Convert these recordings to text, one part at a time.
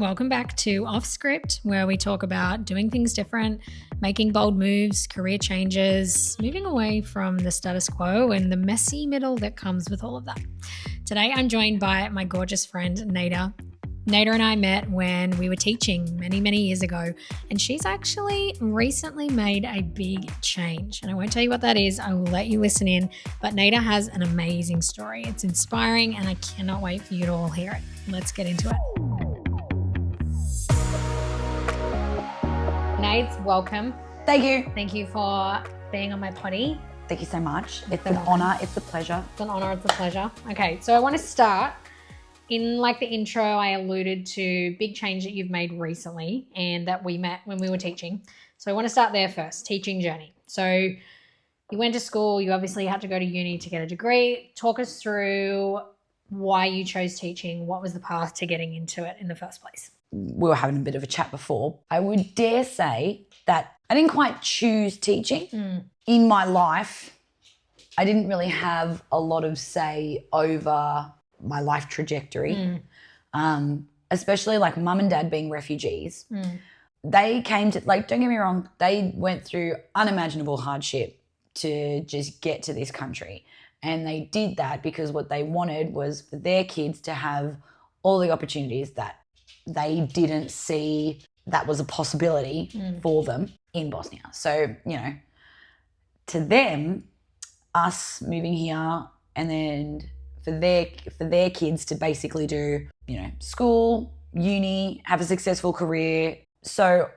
Welcome back to Off Script, where we talk about doing things different, making bold moves, career changes, moving away from the status quo and the messy middle that comes with all of that. Today, I'm joined by my gorgeous friend, Naida. Naida and I met when we were teaching many years ago, and she's actually recently made a big change. And I won't tell you what that is. I will let you listen in. But Naida has an amazing story. It's inspiring, and I cannot wait for you to all hear it. Let's get into it. Nades, welcome. Thank you. Thank you for being on my potty. Thank you so much. It's an honour. It's a pleasure. It's an honour. It's a pleasure. Okay, so I want to start. In the intro, I alluded to big change that you've made recently and that we met when we were teaching. So I want to start there first, teaching journey. So you went to school, you obviously had to go to uni to get a degree. Talk us through why you chose teaching. What was the path to getting into it in the first place? We were having a bit of a chat before. I would dare say that I didn't quite choose teaching. In my life, I didn't really have a lot of say over my life trajectory, especially mum and dad being refugees. They came to, don't get me wrong, they went through unimaginable hardship to just get to this country. And they did that because what they wanted was for their kids to have all the opportunities that they didn't see that was a possibility for them in Bosnia. So, to them, us moving here and then for their kids to basically do, school, uni, have a successful career. So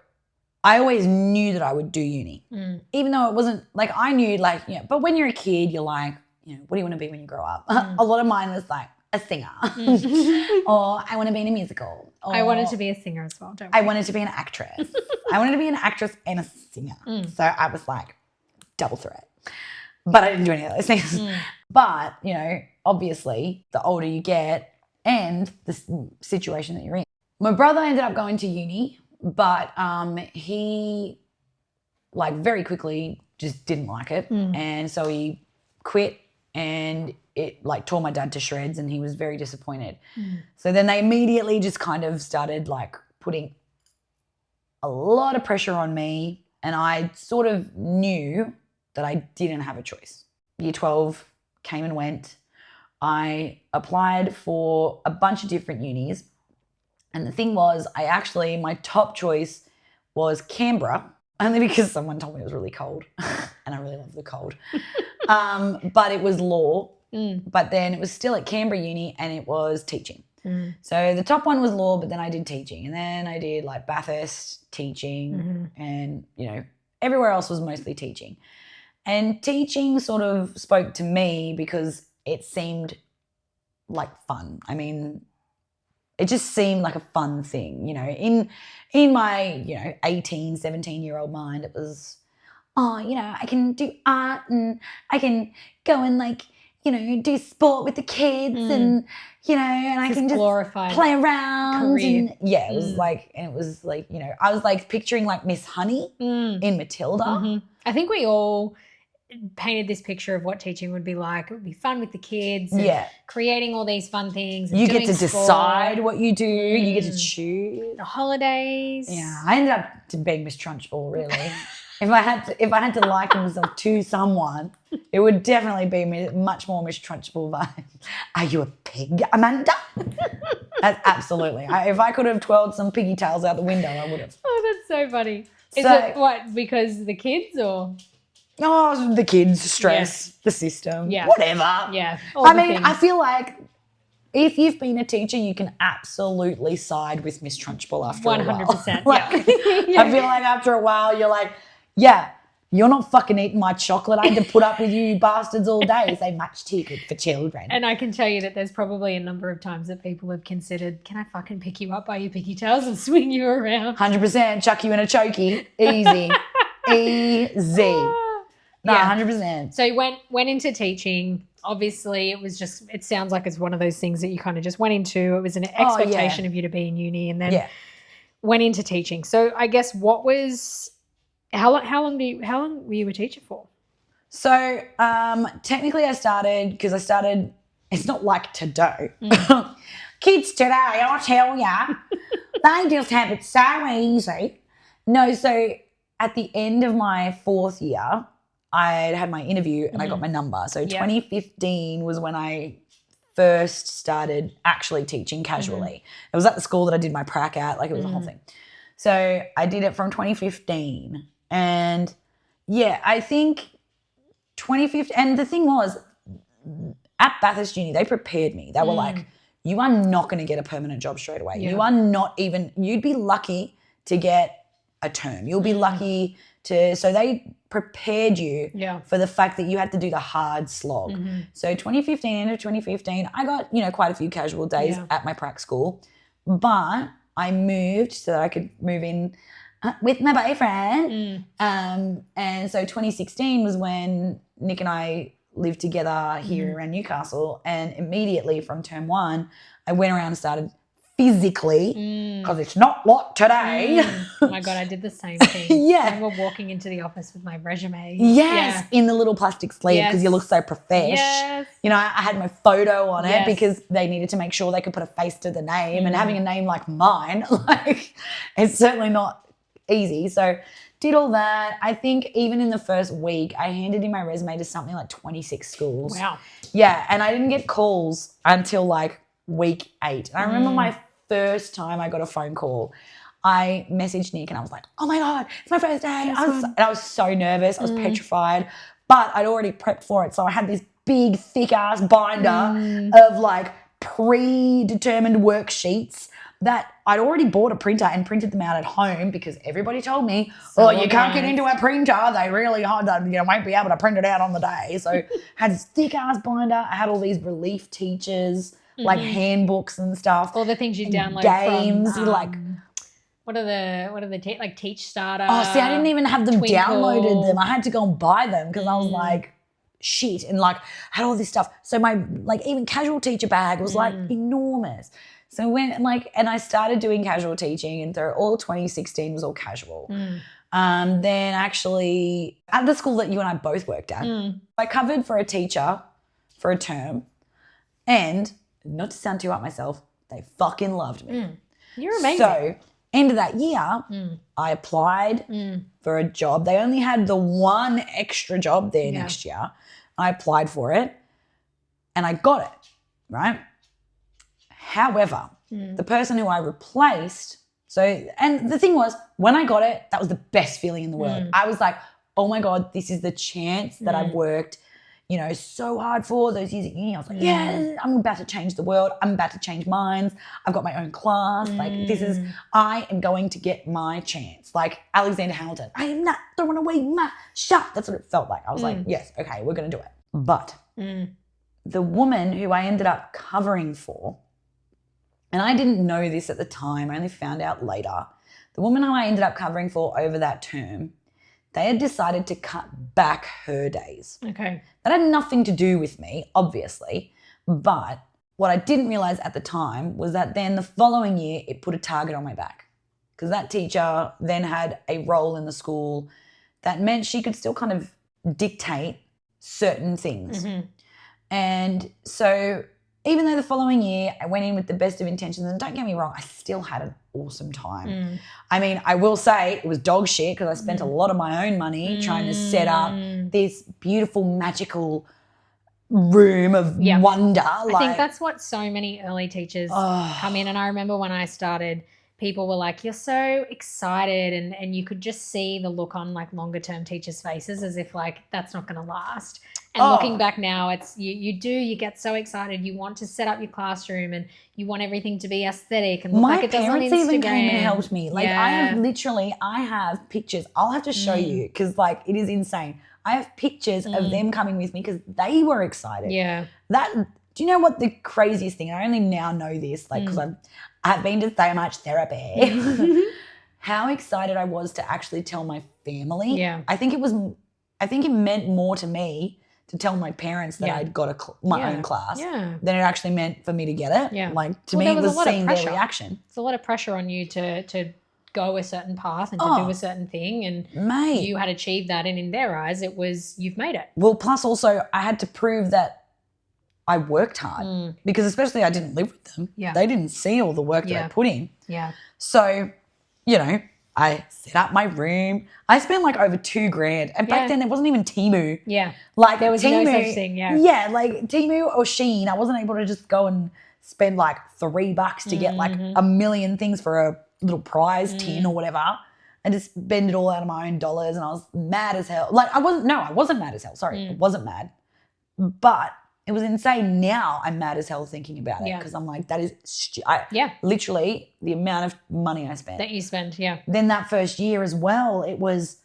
I always knew that I would do uni, even though it wasn't I knew but when you're a kid, you're what do you want to be when you grow up? A lot of mine was a singer or I want to be in a musical. Or I wanted to be a singer as well, don't I wanted to be an actress. I wanted to be an actress and a singer. So I was double threat. But I didn't do any of those things. But, obviously, the older you get and the situation that you're in. My brother ended up going to uni, but he, very quickly just didn't like it. And so he quit and it, tore my dad to shreds and he was very disappointed. So then they immediately just kind of started, putting a lot of pressure on me, and I sort of knew that I didn't have a choice. Year 12 came and went. I applied for a bunch of different unis. And the thing was, my top choice was Canberra, only because someone told me it was really cold. And I really love the cold. But it was law. But then it was still at Canberra Uni and it was teaching. So the top one was law, but then I did teaching. And then I did Bathurst teaching and, everywhere else was mostly teaching. And teaching sort of spoke to me because it seemed like fun. I mean, it just seemed like a fun thing, In my, 18, 17-year-old mind, it was, I can do art and I can go and do sport with the kids and, and I can just play around. Career. And yeah, it was I was picturing Miss Honey in Matilda. I think we all painted this picture of what teaching would be like. It would be fun with the kids. And creating all these fun things. And you doing get to sport. decide what you do. You get to choose. The holidays. Yeah, I ended up being Miss Trunchbull, really. If I had to liken myself to someone, it would definitely be much more Miss Trunchbull vibe. Are you a pig, Amanda? That's absolutely. If I could have twirled some piggy tails out the window, I would have. Oh, that's so funny. Is it what, because the kids or? Oh, the kids, stress, the system, whatever. Yeah. I feel like if you've been a teacher, you can absolutely side with Miss Trunchbull after 100%. a while. I feel like after a while, you're you're not fucking eating my chocolate. I had to put up with you bastards all day. Say much too good for children. And I can tell you that there's probably a number of times that people have considered, can I fucking pick you up by your picky tails and swing you around? 100%. Chuck you in a chokey. Easy. Easy. No, 100%. So you went into teaching. Obviously, it sounds like it's one of those things that you kind of just went into. It was an expectation of you to be in uni and then went into teaching. So I guess how long were you a teacher for? So technically it's not like today. Kids today, I'll tell ya. They just have it so easy. No, so at the end of my 4th year, I had my interview and I got my number. So 2015 was when I first started actually teaching casually. It was at the school that I did my prac at, like it was a whole thing. So I did it from 2015. And yeah, I think 2015, and the thing was, at Bathurst Uni, they prepared me. They were like, you are not going to get a permanent job straight away. You are not even, you'd be lucky to get a term. You'll be lucky to, so they prepared you for the fact that you had to do the hard slog. So 2015, end of 2015, I got, quite a few casual days at my prac school, but I moved so that I could move in with my boyfriend. And so 2016 was when Nick and I lived together here around Newcastle, and immediately from term 1, I went around and started physically, because it's not like today. Oh my God, I did the same thing. I remember walking into the office with my resume. In the little plastic sleeve because you look so profesh. I had my photo on it because they needed to make sure they could put a face to the name, and having a name like mine, it's certainly not easy. So did all that. I think even in the first week, I handed in my resume to something like 26 schools. Wow. Yeah, and I didn't get calls until like week 8. And I remember my first time I got a phone call, I messaged Nick and I was like, oh my God, it's my first day. I was so nervous. I was petrified, but I'd already prepped for it. So I had this big, thick ass binder of like predetermined worksheets that I'd already bought a printer and printed them out at home, because everybody told me, you can't get into a printer. They really hard, won't be able to print it out on the day. So I had this thick ass binder. I had all these relief teachers, like handbooks and stuff. All the things you download games, from, what are the like Teach Starter? Oh, see, I didn't even have them Twinkle. downloaded them. I had to go and buy them because I was like, shit, and like had all this stuff. So my even casual teacher bag was like enormous. So and I started doing casual teaching, and through all 2016 was all casual. Then actually at the school that you and I both worked at, I covered for a teacher for a term, and not to sound too up myself, they fucking loved me. You're amazing. So end of that year, I applied for a job. They only had the one extra job there next year. I applied for it and I got it, right? However, the person who I replaced, and the thing was, when I got it, that was the best feeling in the world. I was like, oh my God, this is the chance that I've worked, so hard for those years at uni. I was like, yeah, I'm about to change the world. I'm about to change minds. I've got my own class. I am going to get my chance. Like Alexander Hamilton, I am not throwing away my shot. That's what it felt like. I was like, yes, okay, we're going to do it. But the woman who I ended up covering for, and I didn't know this at the time, I only found out later, the woman who I ended up covering for over that term, they had decided to cut back her days. Okay. That had nothing to do with me, obviously, but what I didn't realise at the time was that then the following year it put a target on my back, because that teacher then had a role in the school that meant she could still kind of dictate certain things. And so even though the following year I went in with the best of intentions, and don't get me wrong, I still had an awesome time. I mean, I will say it was dog shit because I spent a lot of my own money trying to set up this beautiful, magical room of wonder. I think that's what so many early teachers come in. And I remember when I started, people were like, you're so excited, and you could just see the look on like longer term teachers' faces as if like that's not going to last. And looking back now, it's you get so excited. You want to set up your classroom and you want everything to be aesthetic and look like it does on Instagram. My parents even came and helped me. Like I have pictures. I'll have to show you because like it is insane. I have pictures of them coming with me because they were excited. Yeah. Do you know what the craziest thing? I only now know this, like, because I've been to so much therapy. How excited I was to actually tell my family. Yeah. I think it meant more to me to tell my parents that I'd got my own class than it actually meant for me to get it. Yeah. Like to me, it was seeing their reaction. There's a lot of pressure on you to go a certain path and to do a certain thing, and you had achieved that, and in their eyes it was you've made it. Well, plus also I had to prove that I worked hard because especially I didn't live with them. Yeah. They didn't see all the work that I put in. Yeah. So, you know, I set up my room. I spent like over $2,000. And back then there wasn't even Temu. Yeah. Like there was Temu, no such thing. Yeah. Yeah. Like Temu or Shein, I wasn't able to just go and spend like $3 to get like a million things for a little prize tin or whatever. And just spend it all out of my own dollars. And I was mad as hell. Like I wasn't mad as hell. Sorry. I wasn't mad. But it was insane. Now I'm mad as hell thinking about it because I'm like, that is literally the amount of money I spent. That you spend, yeah. Then that first year as well, I was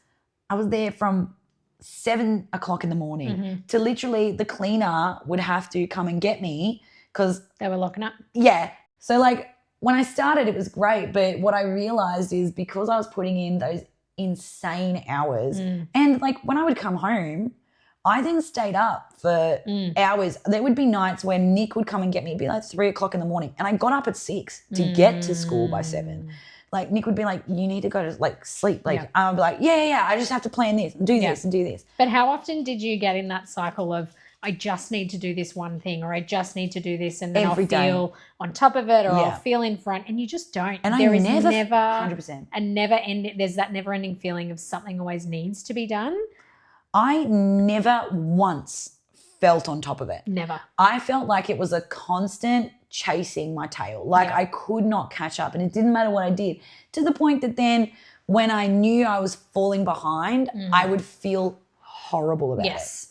there from 7 o'clock in the morning to literally the cleaner would have to come and get me because they were locking up. Yeah. So like when I started, it was great. But what I realized is because I was putting in those insane hours and like when I would come home, I then stayed up for hours. There would be nights where Nick would come and get me. It'd be like 3 o'clock in the morning. And I got up at 6 to get to school by 7. Like Nick would be like, you need to go to like sleep. Like I'd be like, yeah. I just have to plan this and do this and do this. But how often did you get in that cycle of I just need to do this one thing or I just need to do this and then I'll feel on top of it or I'll feel in front and you just don't. And there I is never 100%. And there's that never ending feeling of something always needs to be done. I never once felt on top of it. Never. I felt like it was a constant chasing my tail. Like I could not catch up and it didn't matter what I did to the point that then when I knew I was falling behind, I would feel horrible about it.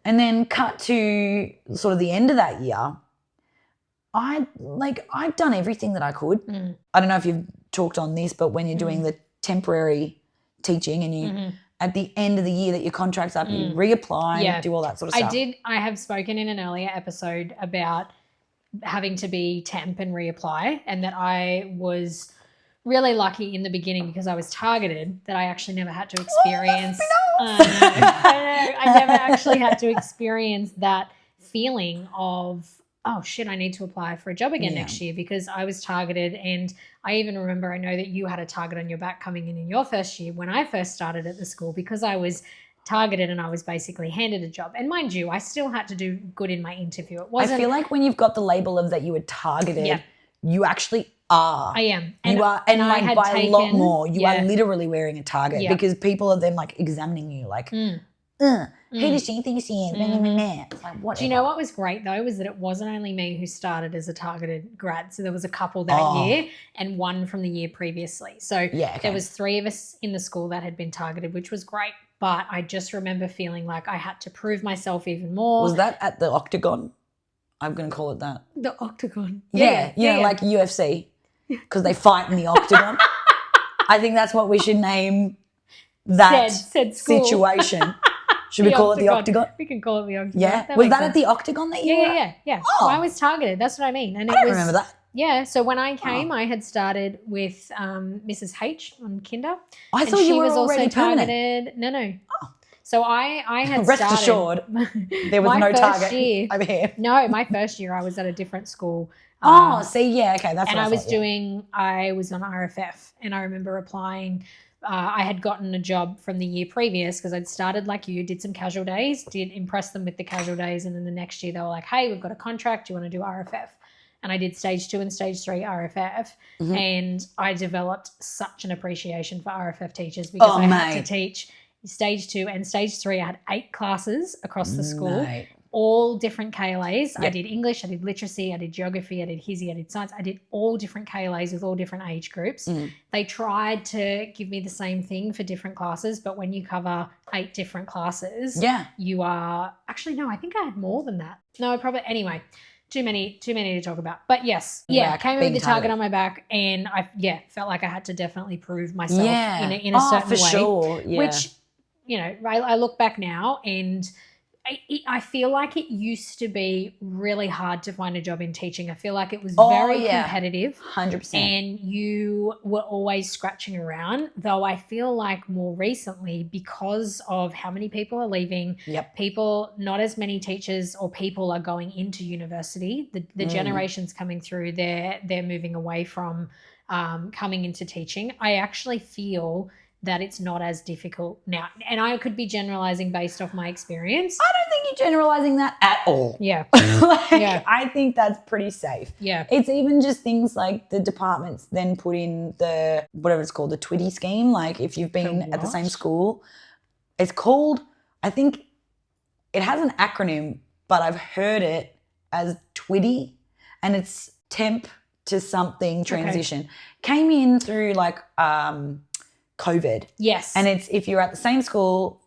And then cut to sort of the end of that year, I'd done everything that I could. I don't know if you've talked on this, but when you're doing the temporary teaching and you at the end of the year that your contract's up, you reapply and do all that sort of stuff. I have spoken in an earlier episode about having to be temp and reapply and that I was really lucky in the beginning because I was targeted that I actually never had to experience. I never actually had to experience that feeling of, oh shit, I need to apply for a job again next year because I was targeted. And I even remember, I know that you had a target on your back coming in your first year when I first started at the school because I was targeted and I was basically handed a job. And mind you, I still had to do good in my interview. It wasn't. I feel like when you've got the label of that you were targeted, you actually are. I am. You are, and like by a lot more. You are literally wearing a target because people are then like examining you like, who does she think she is? It's like, whatever. Do you know what was great though was that it wasn't only me who started as a targeted grad. So there was a couple that year and one from the year previously. So there was 3 of us in the school that had been targeted, which was great. But I just remember feeling like I had to prove myself even more. Was that at the Octagon? I'm going to call it that. The Octagon. Yeah. Like UFC because they fight in the Octagon. I think that's what we should name that said situation. Should we call it the Octagon? We can call it the Octagon. Yeah. Was that at the Octagon that you were? Yeah. Oh. I was targeted. That's what I mean. And I don't remember that. Yeah. So when I came, I had started with Mrs. H on Kinder. I thought you were already targeted. No. Oh. So I had Rest assured, there was no target over here. No, my first year I was at a different school. Okay, that's and what I was doing. I was on RFF, and I remember applying. I had gotten a job from the year previous because I'd started like you, did some casual days, did impress them with the casual days, and then the next year they were like, "Hey, we've got a contract. Do you want to do RFF?" And I did stage 2 and stage 3 RFF, and I developed such an appreciation for RFF teachers because I had to teach stage 2 and stage 3. I had 8 classes across the school. All different KLAs. I did English, I did literacy, I did geography, I did HISI, I did science. I did all different KLAs with all different age groups. They tried to give me the same thing for different classes, but when you cover 8 different classes, you are actually no, I think I had more than that. No, probably anyway. Too many to talk about. But yes, I came in with the target on my back and I felt like I had to definitely prove myself in a certain way. Sure. Yeah. Which, I look back now and I feel like it used to be really hard to find a job in teaching. I feel like it was very competitive. 100%. And you were always scratching around, though I feel like more recently because of how many people are leaving, people, not as many teachers or people are going into university. The generations coming through, they're moving away from coming into teaching. I actually feel that it's not as difficult now. And I could be generalizing based off my experience. I don't think generalizing that at all. Yeah. I think that's pretty safe. Yeah. It's even just things like the departments then put in the, whatever it's called, the Twitty scheme. Like if you've been at the same school, it's called, I think it has an acronym, but I've heard it as Twitty, and it's temp to something transition. Okay. Came in through like COVID. Yes. And it's if you're at the same school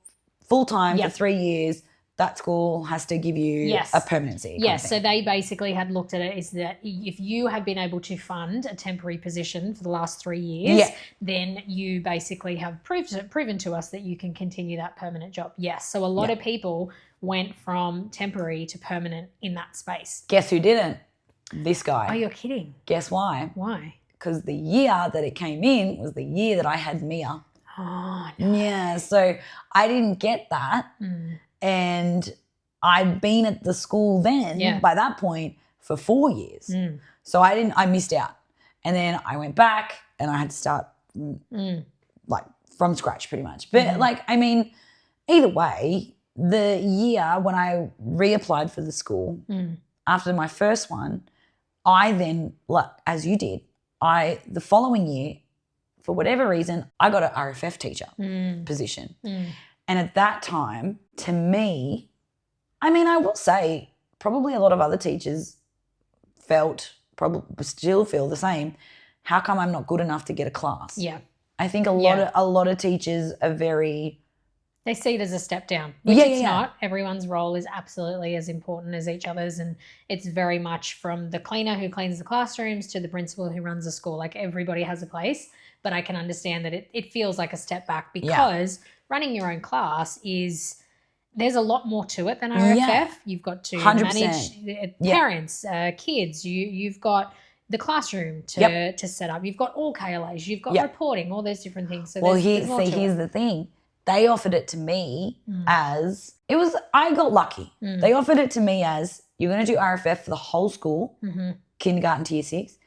full time for 3 years, that school has to give you a permanency. Yes, so they basically had looked at it is that if you have been able to fund a temporary position for the last 3 years, then you basically have proven to us that you can continue that permanent job. Yes, so a lot of people went from temporary to permanent in that space. Guess who didn't? This guy. Oh, you're kidding. Guess why? Why? Because the year that it came in was the year that I had Mia. Oh, no. Yeah, so I didn't get that. And I'd been at the school then by that point for 4 years. So I missed out. And then I went back and I had to start like from scratch pretty much. But like, I mean, either way, the year when I reapplied for the school after my first one, I then, like, as you did, the following year, for whatever reason, I got an RFF teacher position. And at that time, to me, I mean, I will say probably a lot of other teachers still feel the same. How come I'm not good enough to get a class? Yeah. I think a lot of teachers are very... They see it as a step down, which it's not. Everyone's role is absolutely as important as each other's, and it's very much from the cleaner who cleans the classrooms to the principal who runs the school. Like everybody has a place, but I can understand that it feels like a step back because running your own class there's a lot more to it than RFF. Yeah. You've got to 100%. Manage parents, kids. You've got the classroom to set up. You've got all KLAs. You've got reporting, all those different things. So here's the thing. They offered it to me as I got lucky. They offered it to me as you're going to do RFF for the whole school, kindergarten to year 6,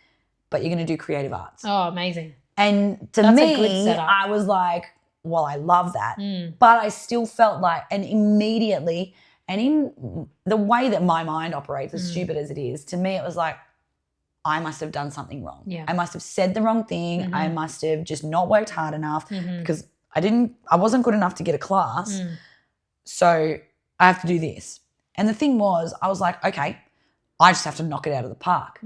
but you're going to do creative arts. Oh, amazing. And to me, I was like, well, I love that. But I still felt like, and immediately, and in the way that my mind operates, as stupid as it is, to me it was like, I must have done something wrong. Yeah. I must have said the wrong thing. I must have just not worked hard enough because I wasn't good enough to get a class. So I have to do this. And the thing was, I was like, okay, I just have to knock it out of the park.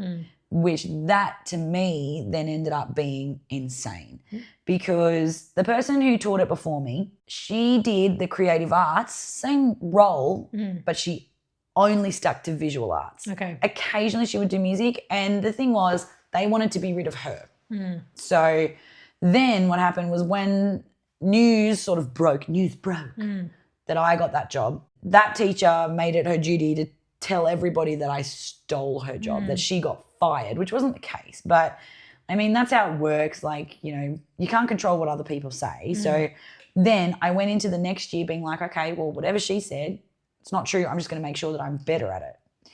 Which that to me then ended up being insane because the person who taught it before me, she did the creative arts, same role, but she only stuck to visual arts. Okay. Occasionally she would do music, and the thing was they wanted to be rid of her. So then what happened was when news broke that I got that job, that teacher made it her duty to tell everybody that I stole her job, that she got fired, which wasn't the case. But I mean, that's how it works. Like, you know, you can't control what other people say. So then I went into the next year being like, okay, well, whatever she said, it's not true. I'm just going to make sure that I'm better at it.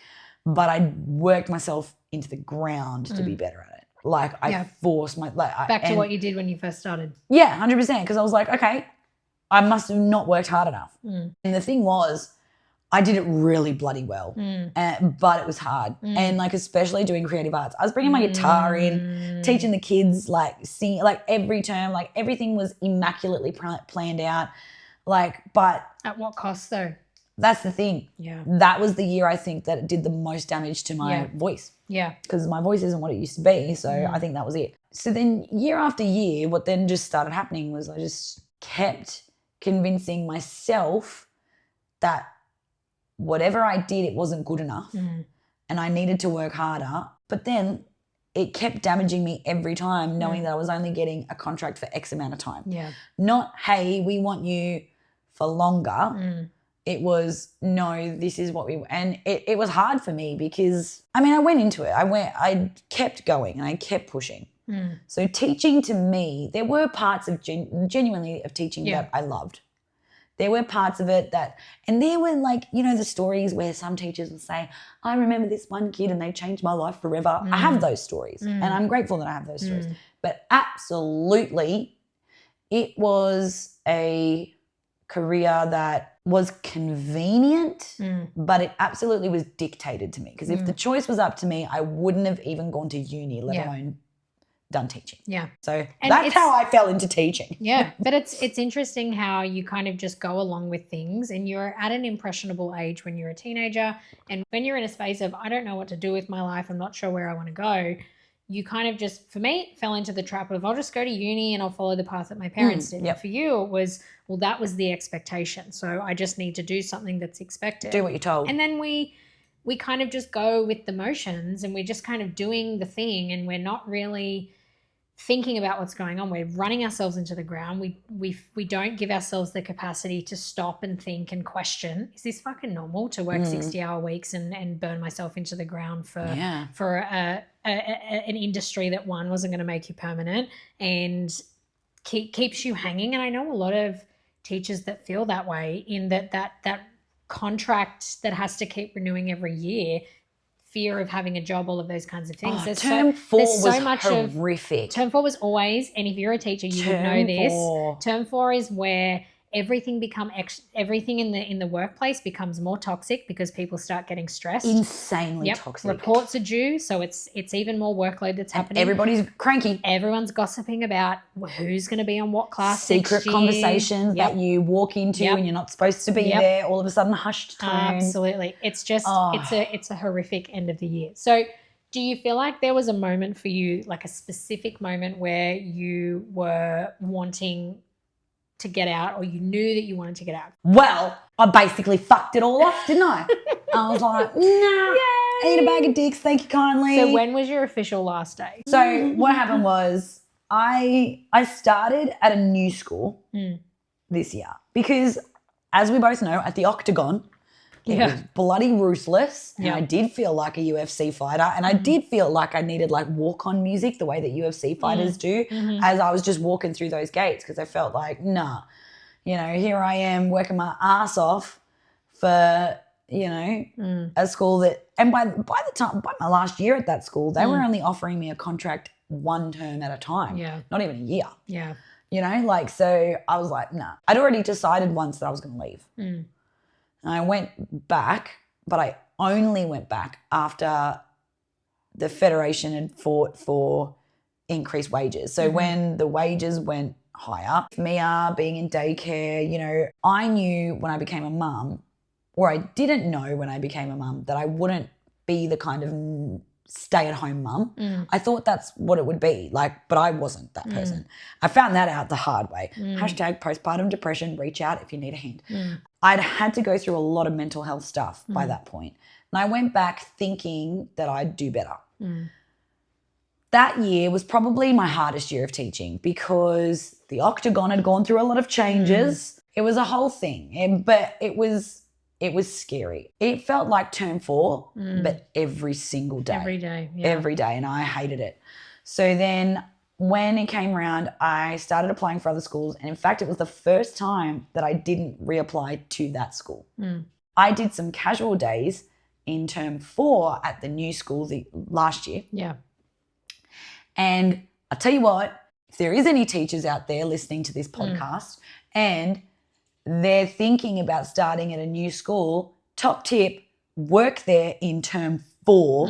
But I worked myself into the ground to be better at it. Like I forced back to what you did when you first started. Yeah, 100%. Because I was like, okay, I must have not worked hard enough. And the thing was, I did it really bloody well, but it was hard. And like, especially doing creative arts, I was bringing my guitar in, teaching the kids, like singing, like every term, like everything was immaculately planned out. Like, but at what cost though? That's the thing. Yeah. That was the year I think that it did the most damage to my voice. Yeah. Because my voice isn't what it used to be. So I think that was it. So then year after year, what then just started happening was I just kept convincing myself that whatever I did, it wasn't good enough and I needed to work harder. But then it kept damaging me every time, knowing that I was only getting a contract for X amount of time. Yeah. Not, hey, we want you for longer. It was, no, this is what and it was hard for me because, I mean, I went into it. I kept going and I kept pushing. So teaching to me, there were parts of genuinely of teaching that I loved. There were parts of it and there were like, you know, the stories where some teachers will say, I remember this one kid and they changed my life forever. I have those stories and I'm grateful that I have those stories. But absolutely, it was a career that was convenient, but it absolutely was dictated to me. Because if the choice was up to me, I wouldn't have even gone to uni, let alone done teaching. Yeah. So that's how I fell into teaching. Yeah. But it's interesting how you kind of just go along with things, and you're at an impressionable age when you're a teenager, and when you're in a space of, I don't know what to do with my life, I'm not sure where I want to go, you kind of just, for me, fell into the trap of, I'll just go to uni and I'll follow the path that my parents did. Yep. For you, it was, well, that was the expectation. So I just need to do something that's expected. Do what you're told. And then we kind of just go with the motions, and we're just kind of doing the thing, and we're not really thinking about what's going on. We're running ourselves into the ground. We don't give ourselves the capacity to stop and think and question, is this fucking normal to work 60-hour weeks and burn myself into the ground for an industry that, one, wasn't going to make you permanent and keeps you hanging? And I know a lot of teachers that feel that way, in that contract that has to keep renewing every year, fear of having a job, all of those kinds of things. Term 4 was horrific. Term 4 was always, and if you're a teacher, you would know this. Term 4 is where everything in the workplace becomes more toxic because people start getting stressed. Insanely toxic. Reports are due, so it's even more workload that's happening. Everybody's cranky. Everyone's gossiping about who's going to be on what class. Secret conversations that you walk into and you're not supposed to be there. All of a sudden, hushed tones. Absolutely, it's just it's a horrific end of the year. So, do you feel like there was a moment for you, like a specific moment, where you were wanting to get out, or you knew that you wanted to get out? Well, I basically fucked it all off, didn't I? I was like, nah, I eat a bag of dicks, thank you kindly. So when was your official last day? So what happened was I started at a new school this year because, as we both know, at the Octagon, it was bloody ruthless, and I did feel like a UFC fighter, and I did feel like I needed like walk-on music the way that UFC fighters do as I was just walking through those gates, because I felt like, nah, here I am working my ass off for, a school that, and by my last year at that school, they were only offering me a contract one term at a time, not even a year. Yeah. So I was like, nah. I'd already decided once that I was going to leave. I went back, but I only went back after the Federation had fought for increased wages. So when the wages went higher, Mia being in daycare, I knew when I became a mum, or I didn't know when I became a mum, that I wouldn't be the kind of stay-at-home mum. I thought that's what it would be, but I wasn't that person. I found that out the hard way. Hashtag postpartum depression, reach out if you need a hand. I'd had to go through a lot of mental health stuff by that point. And I went back thinking that I'd do better. That year was probably my hardest year of teaching because the Octagon had gone through a lot of changes. It was a whole thing, but it was scary. It felt like term 4, but every single day. Every day, Every day, and I hated it. So then when it came around, I started applying for other schools, and in fact, it was the first time that I didn't reapply to that school. I did some casual days in term 4 at the new school last year. Yeah. And I'll tell you what, if there is any teachers out there listening to this podcast and they're thinking about starting at a new school, top tip, work there in term 4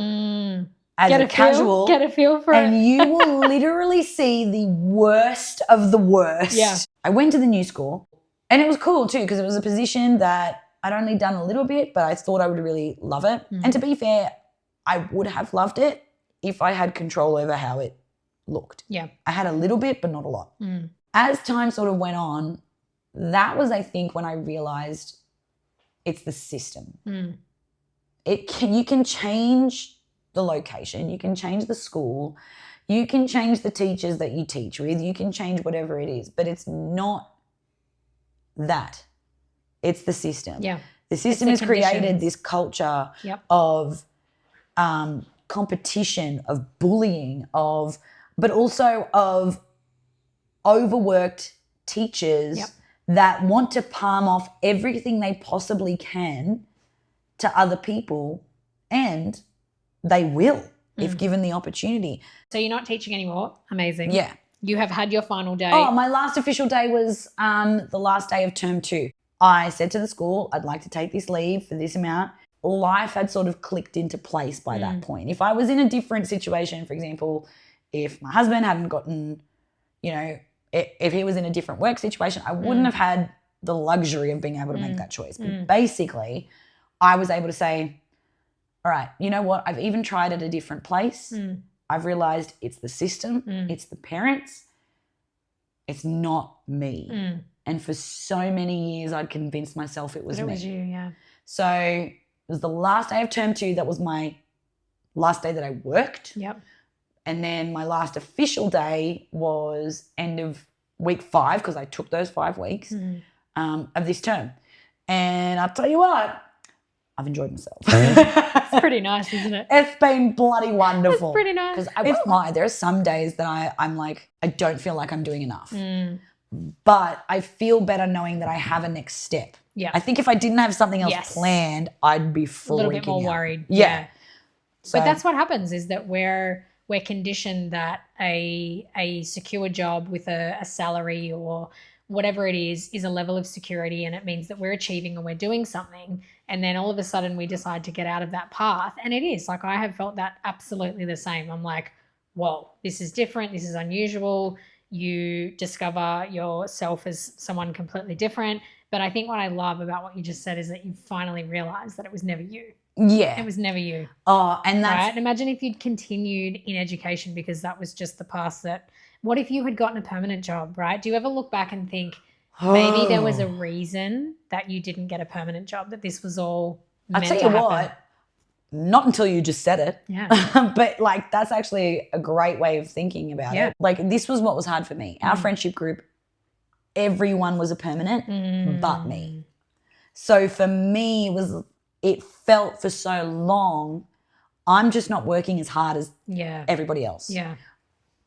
as a casual. Get a feel for it. And you will literally see the worst of the worst. Yeah. I went to the new school, and it was cool too because it was a position that I'd only done a little bit, but I thought I would really love it. And to be fair, I would have loved it if I had control over how it looked. Yeah. I had a little bit, but not a lot. As time sort of went on, that was, I think, when I realized it's the system. You can change the location, you can change the school, you can change the teachers that you teach with, you can change whatever it is, but it's not that. It's the system. Yeah. The system has created this culture of competition, of bullying, but also of overworked teachers that want to palm off everything they possibly can to other people, and they will if given the opportunity. So you're not teaching anymore. Amazing. Yeah. You have had your final day. Oh, my last official day was the last day of term 2. I said to the school, I'd like to take this leave for this amount. Life had sort of clicked into place by that point. If I was in a different situation, for example, if my husband hadn't gotten, if he was in a different work situation, I wouldn't have had the luxury of being able to make that choice. But basically, I was able to say, all right, you know what? I've even tried at a different place. I've realized it's the system, it's the parents, it's not me. And for so many years, I'd convinced myself it was me. It was you, yeah. So it was the last day of term 2. That was my last day that I worked. Yep. And then my last official day was end of week 5 because I took those 5 weeks of this term. And I'll tell you what, I've enjoyed myself. It's pretty nice, isn't it? It's been bloody wonderful. It's pretty nice. Because I won't lie, there are some days that I'm like, I don't feel like I'm doing enough. But I feel better knowing that I have a next step. Yeah. I think if I didn't have something else planned, I'd be freaking a little bit more out. worried. Yeah. So, but that's what happens is that we're conditioned that a secure job with a salary or whatever it is a level of security, and it means that we're achieving and we're doing something, and then all of a sudden we decide to get out of that path. And it is like I have felt that absolutely the same. I'm like, whoa, this is different, this is unusual. You discover yourself as someone completely different. But I think what I love about what you just said is that you finally realized that it was never you. Yeah. It was never you. Oh, and that's... Right? And imagine if you'd continued in education because that was just the path that... What if you had gotten a permanent job, right? Do you ever look back and think maybe there was a reason that you didn't get a permanent job, that this was all meant to happen? I'll tell you what, not until you just said it. Yeah. But like that's actually a great way of thinking about it. Like this was what was hard for me. Our friendship group, everyone was a permanent but me. So for me it felt for so long I'm just not working as hard as everybody else. Yeah.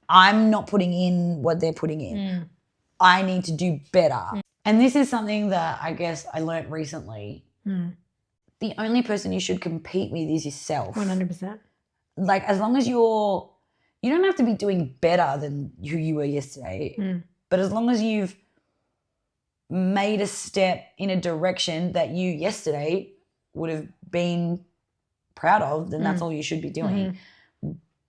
I'm not putting in what they're putting in. I need to do better. And this is something that I guess I learned recently. The only person you should compete with is yourself. 100%. Like as long as you don't have to be doing better than who you were yesterday, but as long as you've made a step in a direction that you yesterday would have been proud of, then that's all you should be doing.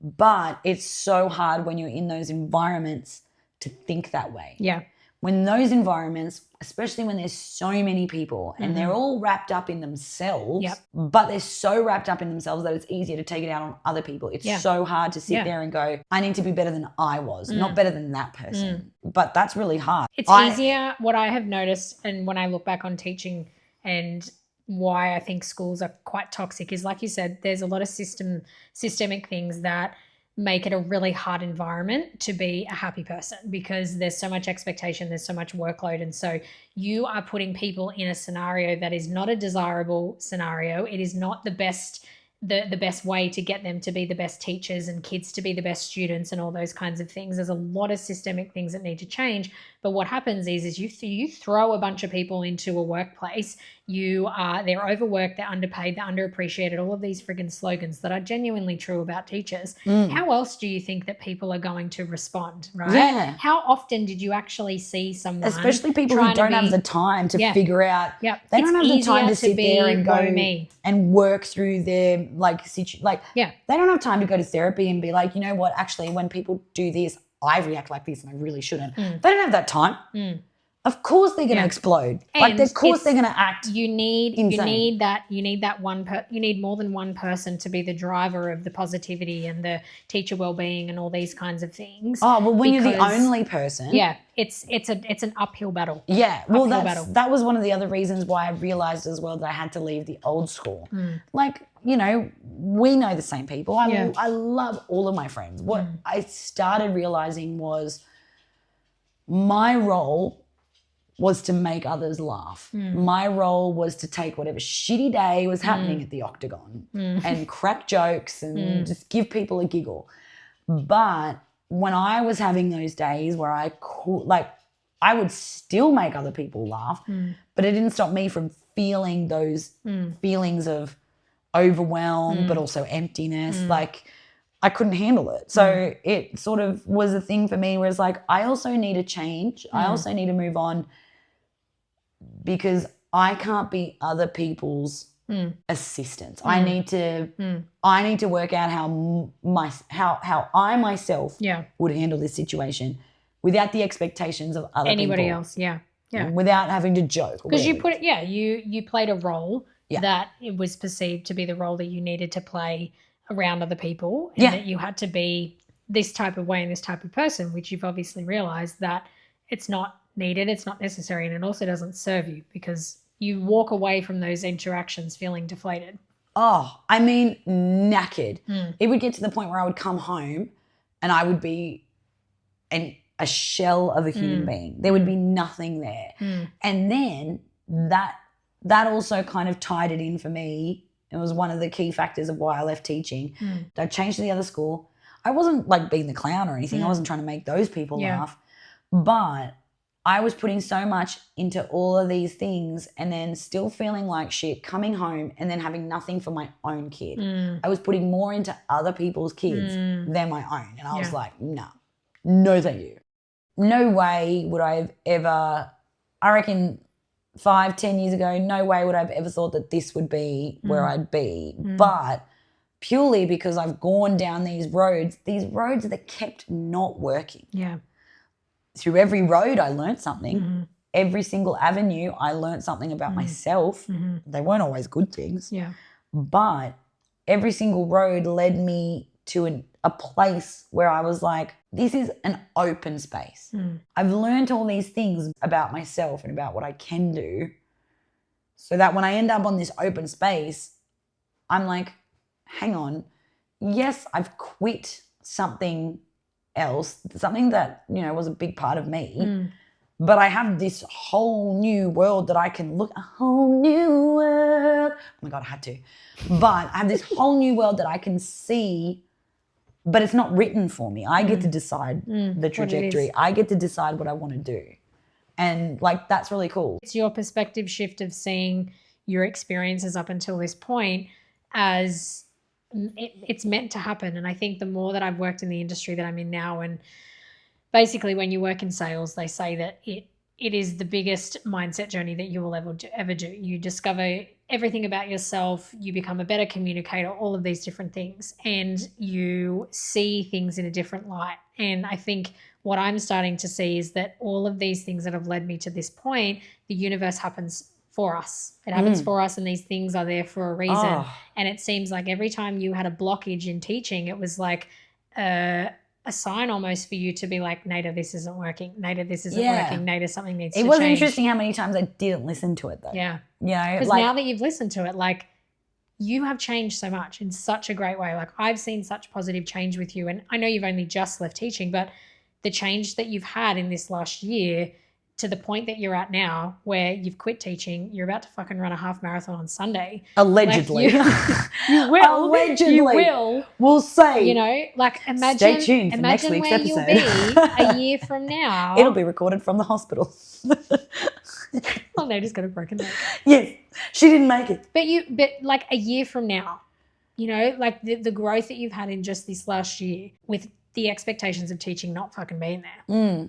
But it's so hard when you're in those environments to think that way. Yeah. When those environments, especially when there's so many people and they're all wrapped up in themselves, but they're so wrapped up in themselves that it's easier to take it out on other people. It's so hard to sit there and go, I need to be better than I was, not better than that person. But that's really hard. It's easier. What I have noticed, and when I look back on teaching and why I think schools are quite toxic, is like you said, there's a lot of systemic things that make it a really hard environment to be a happy person because there's so much expectation, there's so much workload. And so you are putting people in a scenario that is not a desirable scenario. It is not the best way to get them to be the best teachers and kids to be the best students and all those kinds of things. There's a lot of systemic things that need to change. But what happens is you throw a bunch of people into a workplace. They're overworked, they're underpaid, they're underappreciated, all of these friggin' slogans that are genuinely true about teachers. How else do you think that people are going to respond, right? Yeah. How often did you actually see someone, especially people who don't have the time to figure out, they don't have the time to sit there and go and work through their they don't have time to go to therapy and be like, you know what, actually when people do this, I react like this and I really shouldn't. They don't have that time. Of course they're going to explode. And of course they're going to act insane. You need more than one person to be the driver of the positivity and the teacher well-being and all these kinds of things. Oh, well, when you're the only person. Yeah, it's an uphill battle. Yeah, well, that was one of the other reasons why I realized as well that I had to leave the old school. Like, we know the same people. I love all of my friends. What I started realizing was my role was to make others laugh. My role was to take whatever shitty day was happening at the Octagon and crack jokes and just give people a giggle. But when I was having those days where I would still make other people laugh, but it didn't stop me from feeling those feelings of overwhelm, but also emptiness. Like I couldn't handle it. So it sort of was a thing for me where it's like, I also need a change. I also need to move on. because I can't be other people's assistance. I need to work out how I myself would handle this situation without the expectations of other anybody people. else. Yeah. Without having to joke. Because you put it, you played a role that it was perceived to be the role that you needed to play around other people, and that you had to be this type of way and this type of person, which you've obviously realized that it's not needed, it's not necessary, and it also doesn't serve you because you walk away from those interactions feeling deflated. Oh, I mean, knackered. It would get to the point where I would come home and I would be a shell of a human being. There would be nothing there. And then that also kind of tied it in for me. It was one of the key factors of why I left teaching. I changed to the other school. I wasn't like being the clown or anything. I wasn't trying to make those people laugh. But I was putting so much into all of these things and then still feeling like shit, coming home and then having nothing for my own kid. I was putting more into other people's kids than my own. And I was like, no thank you. No way would I have ever, I reckon 5-10 years ago, no way would I have ever thought that this would be where I'd be. But purely because I've gone down these roads that kept not working. Yeah. Through every road, I learned something. Every single avenue, I learned something about myself. They weren't always good things. Yeah. But every single road led me to a place where I was like, this is an open space. I've learned all these things about myself and about what I can do so that when I end up on this open space, I'm like, hang on. Yes, I've quit something else, something that, was a big part of me. But I have this whole new world that I can look, a whole new world. Oh my God, I had to. But I have this whole new world that I can see, but it's not written for me. I get to decide the trajectory. I get to decide what I want to do. And like, that's really cool. It's your perspective shift of seeing your experiences up until this point as it's meant to happen. And I think the more that I've worked in the industry that I'm in now, and basically when you work in sales, they say that it is the biggest mindset journey that you will ever do. You discover everything about yourself, you become a better communicator, all of these different things, and you see things in a different light. And I think what I'm starting to see is that all of these things that have led me to this point, the universe happens for us. It happens for us, and these things are there for a reason. And it seems like every time you had a blockage in teaching, it was like a sign almost for you to be like, Naida, this isn't working. Naida, this isn't working. Naida, something needs to change. It was interesting how many times I didn't listen to it though. Yeah. Because now that you've listened to it, like, you have changed so much in such a great way. Like, I've seen such positive change with you, and I know you've only just left teaching, but the change that you've had in this last year to the point that you're at now where you've quit teaching, you're about to fucking run a half marathon on Sunday. Allegedly. Like you will. Allegedly. You will. We'll say. Like, imagine, stay tuned for next week's where episode. You'll be a year from now. It'll be recorded from the hospital. Oh, no, just got a broken leg. Yes, she didn't make it. But like a year from now, like the growth that you've had in just this last year with the expectations of teaching not fucking being there.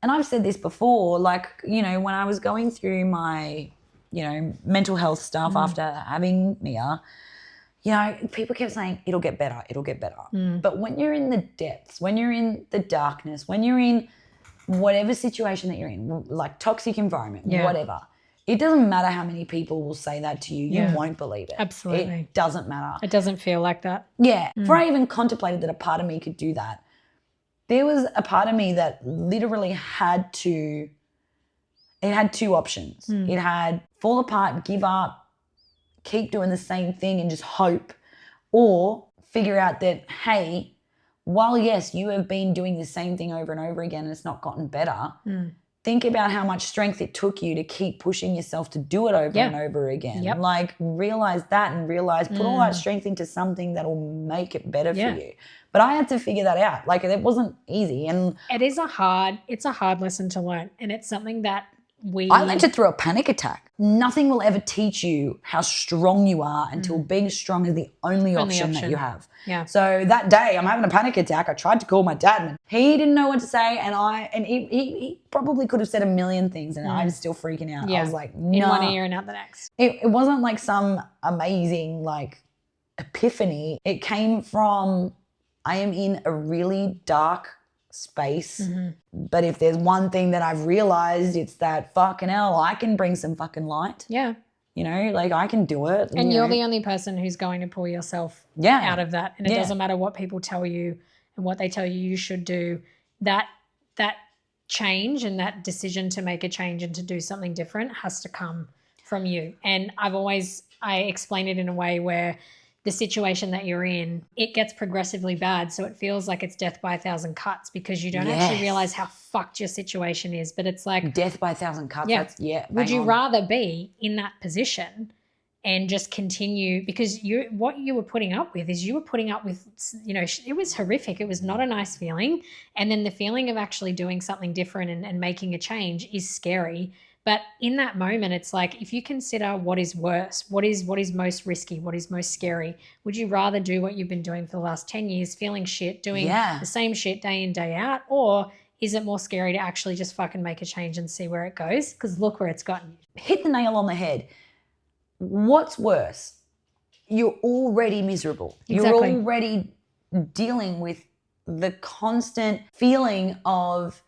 And I've said this before, like, when I was going through my, mental health stuff after having Mia, people kept saying, it'll get better, it'll get better. But when you're in the depths, when you're in the darkness, when you're in whatever situation that you're in, like toxic environment, whatever, it doesn't matter how many people will say that to you. You won't believe it. Absolutely. It doesn't matter. It doesn't feel like that. Yeah. Before I even contemplated that a part of me could do that, there was a part of me that literally had two options. It had fall apart, give up, keep doing the same thing and just hope, or figure out that, hey, while yes, you have been doing the same thing over and over again and it's not gotten better, think about how much strength it took you to keep pushing yourself to do it over and over again. Like, realize that and put all that strength into something that will make it better for you. But I had to figure that out. Like, it wasn't easy. And it's a hard lesson to learn. And it's something that I learned it through a panic attack. Nothing will ever teach you how strong you are until being strong is the only option that you have. Yeah. So that day I'm having a panic attack. I tried to call my dad and he didn't know what to say. And he probably could have said a million things and I was still freaking out. Yeah. I was like, in no. one ear and out the next. It wasn't like some amazing like epiphany. It came from I am in a really dark space. But if there's one thing that I've realized, it's that fucking hell, I can bring some fucking light. Yeah. You know, like I can do it. And you're the only person who's going to pull yourself out of that. And it doesn't matter what people tell you and what they tell you should do. That change and that decision to make a change and to do something different has to come from you. And I explain it in a way where the situation that you're in, it gets progressively bad. So it feels like it's death by 1,000 cuts because you don't actually realize how fucked your situation is. But it's like death by 1,000 cuts. Yeah. Would you rather be in that position and just continue? Because what you were putting up with is you were putting up with, you know, it was horrific. It was not a nice feeling. And then the feeling of actually doing something different and making a change is scary. But in that moment, it's like if you consider what is worse, what is most risky, what is most scary, would you rather do what you've been doing for the last 10 years, feeling shit, doing the same shit day in, day out? Or is it more scary to actually just fucking make a change and see where it goes? Because look where it's gotten you. Hit the nail on the head. What's worse? You're already miserable. Exactly. You're already dealing with the constant feeling of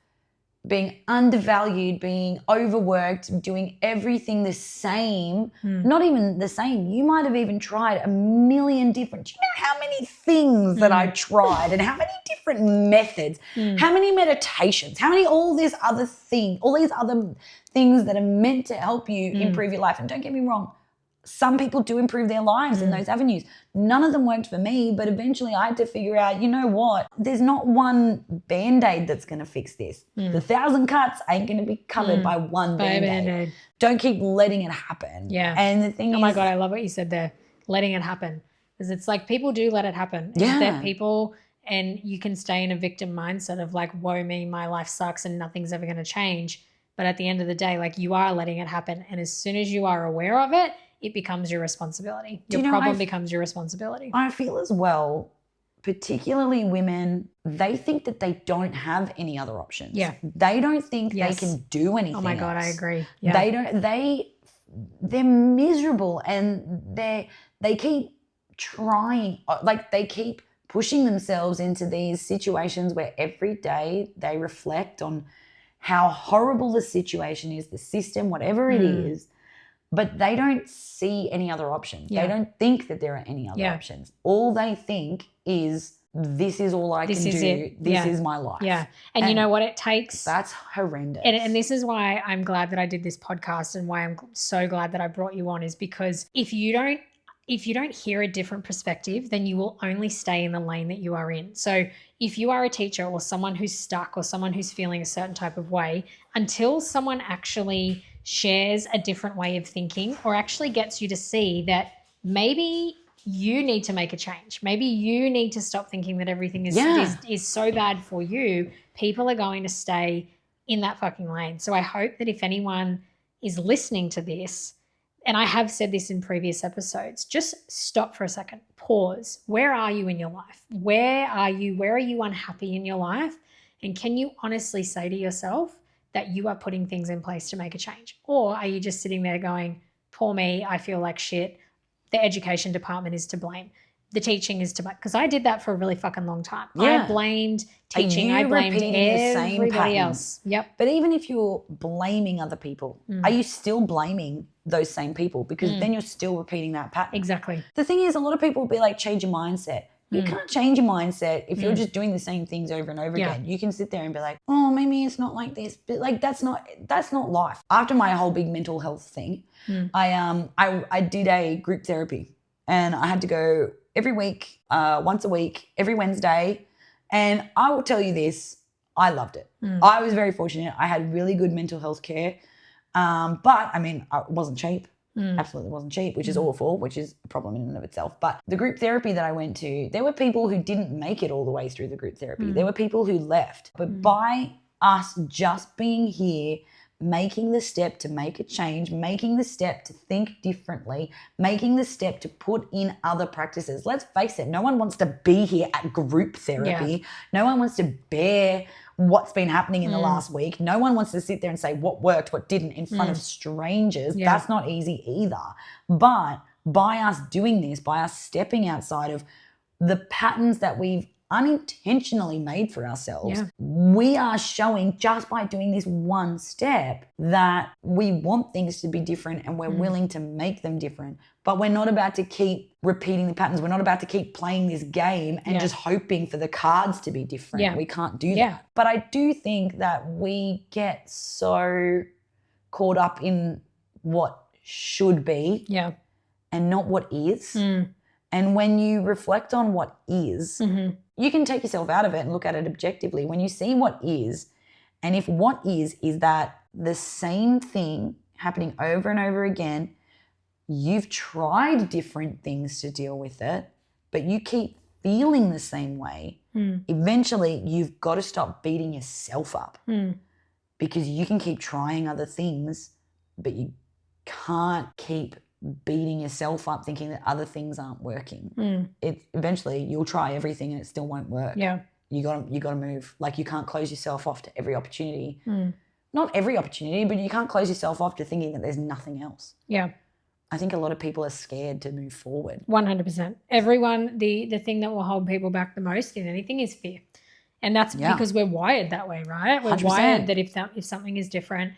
being undervalued, being overworked, doing everything the same, not even the same. You might have even tried a million different, do you know how many things that I tried and how many different methods, how many meditations, how many all these other things that are meant to help you improve your life. And don't get me wrong, some people do improve their lives in those avenues. None of them worked for me, but eventually I had to figure out, you know what? There's not one Band-Aid that's going to fix this. The 1,000 cuts ain't going to be covered by one Band-Aid. Don't keep letting it happen. Yeah. And the thing is... Oh my God, I love what you said there. Letting it happen. Because it's like people do let it happen. Yeah. That people, and you can stay in a victim mindset of like, woe me, my life sucks and nothing's ever going to change. But at the end of the day, like you are letting it happen. And as soon as you are aware of it, it becomes your responsibility. Your problem becomes your responsibility. I feel as well, particularly women, they think that they don't have any other options. Yeah. They don't think they can do anything Oh my God, else. I agree. Yeah. They're miserable and they keep trying, like they keep pushing themselves into these situations where every day they reflect on how horrible the situation is, the system, whatever it is. But they don't see any other options. Yeah. They don't think that there are any other options. All they think is, this is all I can do. This is my life. Yeah. And you know what it takes? That's horrendous. And this is why I'm glad that I did this podcast and why I'm so glad that I brought you on, is because if you don't hear a different perspective, then you will only stay in the lane that you are in. So if you are a teacher or someone who's stuck or someone who's feeling a certain type of way, until someone actually shares a different way of thinking or actually gets you to see that maybe you need to make a change. Maybe you need to stop thinking that everything is so bad for you. People are going to stay in that fucking lane. So I hope that if anyone is listening to this, and I have said this in previous episodes, just stop for a second, pause. Where are you in your life? Where are you unhappy in your life? And can you honestly say to yourself that you are putting things in place to make a change? Or are you just sitting there going, poor me, I feel like shit. The education department is to blame. The teaching is to blame. Because I did that for a really fucking long time. Yeah. I blamed teaching. I blamed everybody else. Yep. But even if you're blaming other people, are you still blaming those same people? Because then you're still repeating that pattern. Exactly. The thing is, a lot of people will be like, change your mindset. You can't change your mindset if you're just doing the same things over and over again. You can sit there and be like, oh, maybe it's not like this. But like that's not life. After my whole big mental health thing, I did a group therapy and I had to go every week, once a week, every Wednesday. And I will tell you this, I loved it. I was very fortunate. I had really good mental health care. But I mean, it wasn't cheap. Absolutely wasn't cheap, which is awful, which is a problem in and of itself. But the group therapy that I went to, there were people who didn't make it all the way through the group therapy. There were people who left. But by us just being here, making the step to make a change, making the step to think differently, making the step to put in other practices. Let's face it, no one wants to be here at group therapy. Yeah. No one wants to bear what's been happening in the last week. No one wants to sit there and say what worked, what didn't in front of strangers. Yeah. That's not easy either. But by us doing this, by us stepping outside of the patterns that we've unintentionally made for ourselves, we are showing just by doing this one step that we want things to be different and we're willing to make them different. But we're not about to keep repeating the patterns. We're not about to keep playing this game and just hoping for the cards to be different. Yeah. We can't do that. But I do think that we get so caught up in what should be and not what is. And when you reflect on what is, you can take yourself out of it and look at it objectively. When you see what is, and if what is that the same thing happening over and over again, you've tried different things to deal with it, but you keep feeling the same way, eventually you've got to stop beating yourself up because you can keep trying other things, but you can't keep beating yourself up thinking that other things aren't working. It eventually you'll try everything and it still won't work. You gotta move. Like, you can't close yourself off to every opportunity. Not every opportunity, but you can't close yourself off to thinking that there's nothing else. I think a lot of people are scared to move forward. 100%. Everyone, the thing that will hold people back the most in anything is fear. And that's because we're wired that way, right? We're 100%. wired that if something is different,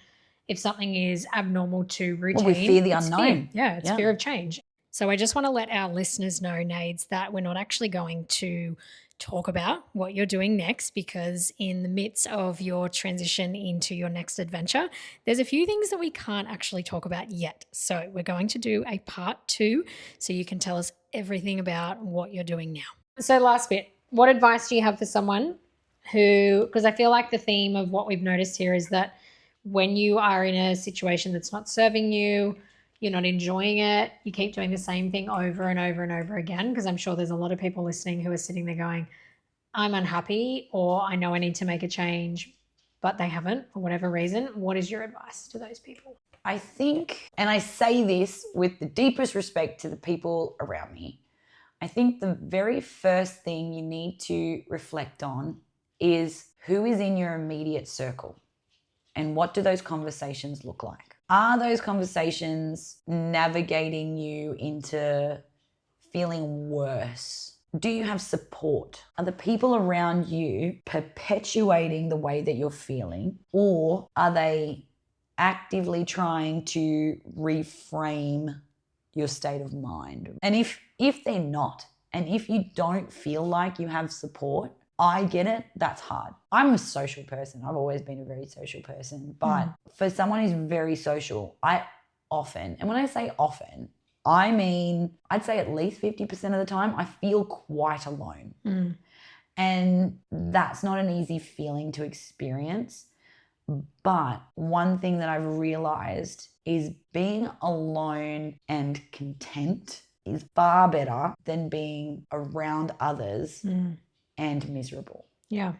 if something is abnormal to routine, we fear the it's unknown. Fear. It's fear of change. So I just want to let our listeners know, Nades, that we're not actually going to talk about what you're doing next, because in the midst of your transition into your next adventure, there's a few things that we can't actually talk about yet. So we're going to do a part 2 so you can tell us everything about what you're doing now. So last bit, what advice do you have for someone who, because I feel like the theme of what we've noticed here is that when you are in a situation that's not serving you, you're not enjoying it, you keep doing the same thing over and over and over again, because I'm sure there's a lot of people listening who are sitting there going, I'm unhappy, or I know I need to make a change, but they haven't for whatever reason. What is your advice to those people? I think, and I say this with the deepest respect to the people around me, I think the very first thing you need to reflect on is who is in your immediate circle and what do those conversations look like? Are those conversations navigating you into feeling worse? Do you have support? Are the people around you perpetuating the way that you're feeling, or are they actively trying to reframe your state of mind? And if they're not, and if you don't feel like you have support, I get it, that's hard. I'm a social person. I've always been a very social person. But for someone who's very social, I often, and when I say often, I mean, I'd say at least 50% of the time, I feel quite alone. And that's not an easy feeling to experience. But one thing that I've realized is being alone and content is far better than being around others and miserable. Yeah.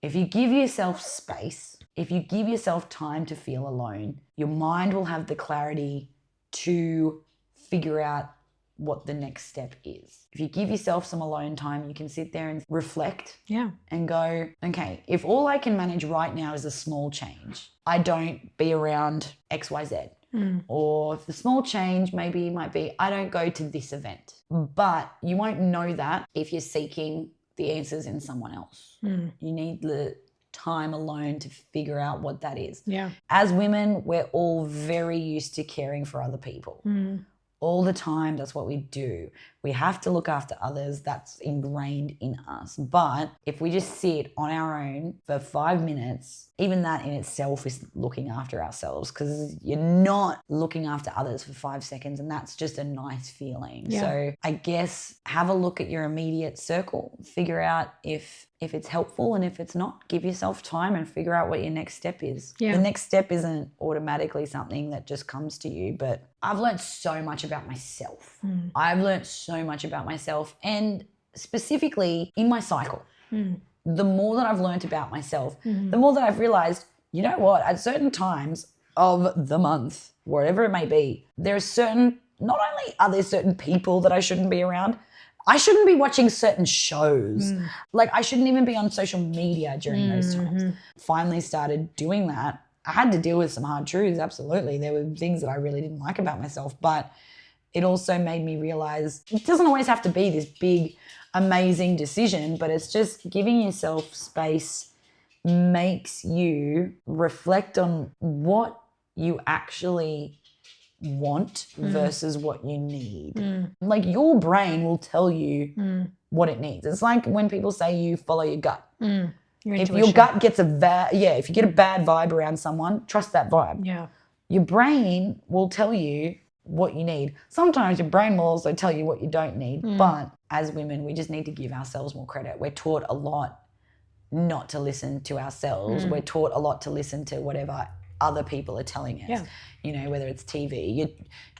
If you give yourself space, if you give yourself time to feel alone, your mind will have the clarity to figure out what the next step is. If you give yourself some alone time, you can sit there and reflect and go, okay, if all I can manage right now is a small change, I don't be around XYZ. Or if the small change maybe might be, I don't go to this event. But you won't know that if you're seeking the answers in someone else. You need the time alone to figure out what that is. As women, we're all very used to caring for other people. All the time, that's what we do. We have to look after others. That's ingrained in us. But if we just sit on our own for 5 minutes, even that in itself is looking after ourselves, because you're not looking after others for 5 seconds, and that's just a nice feeling. So I guess have a look at your immediate circle, figure out if it's helpful, and if it's not, give yourself time and figure out what your next step is. The next step isn't automatically something that just comes to you, but I've learned so much about myself. I've learned so much about myself, and specifically in my cycle. The more that I've learned about myself, the more that I've realized you know what? At certain times of the month, wherever it may be, there are certain, not only are there certain people that I shouldn't be around, I shouldn't be watching certain shows. Like I shouldn't even be on social media during those times. Finally started doing that. I had to deal with some hard truths, absolutely. There were things that I really didn't like about myself, but it also made me realize it doesn't always have to be this big, amazing decision, but it's just giving yourself space makes you reflect on what you actually want versus what you need. Like your brain will tell you what it needs. It's like when people say you follow your gut. If your gut gets if you get a bad vibe around someone, trust that vibe. Yeah. Your brain will tell you what you need. Sometimes your brain will also tell you what you don't need. But as women, we just need to give ourselves more credit. We're taught a lot not to listen to ourselves. We're taught a lot to listen to whatever other people are telling us. Yeah. You know, whether it's TV,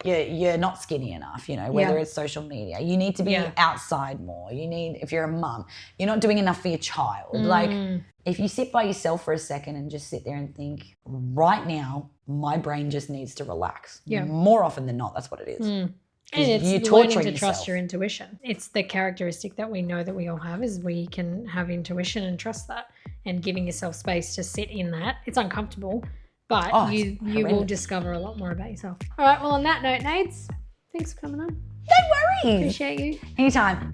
you're not skinny enough, you know, whether it's social media. You need to be outside more. You need, if you're a mum, you're not doing enough for your child. Like if you sit by yourself for a second and just sit there and think, right now, my brain just needs to relax. Yeah. More often than not, that's what it is. And it's learning to trust your intuition. It's the characteristic that we know that we all have is we can have intuition and trust that, and giving yourself space to sit in that. It's uncomfortable, but you will discover a lot more about yourself. All right, well, on that note, Nades, thanks for coming on. Don't worry. Appreciate you. Anytime.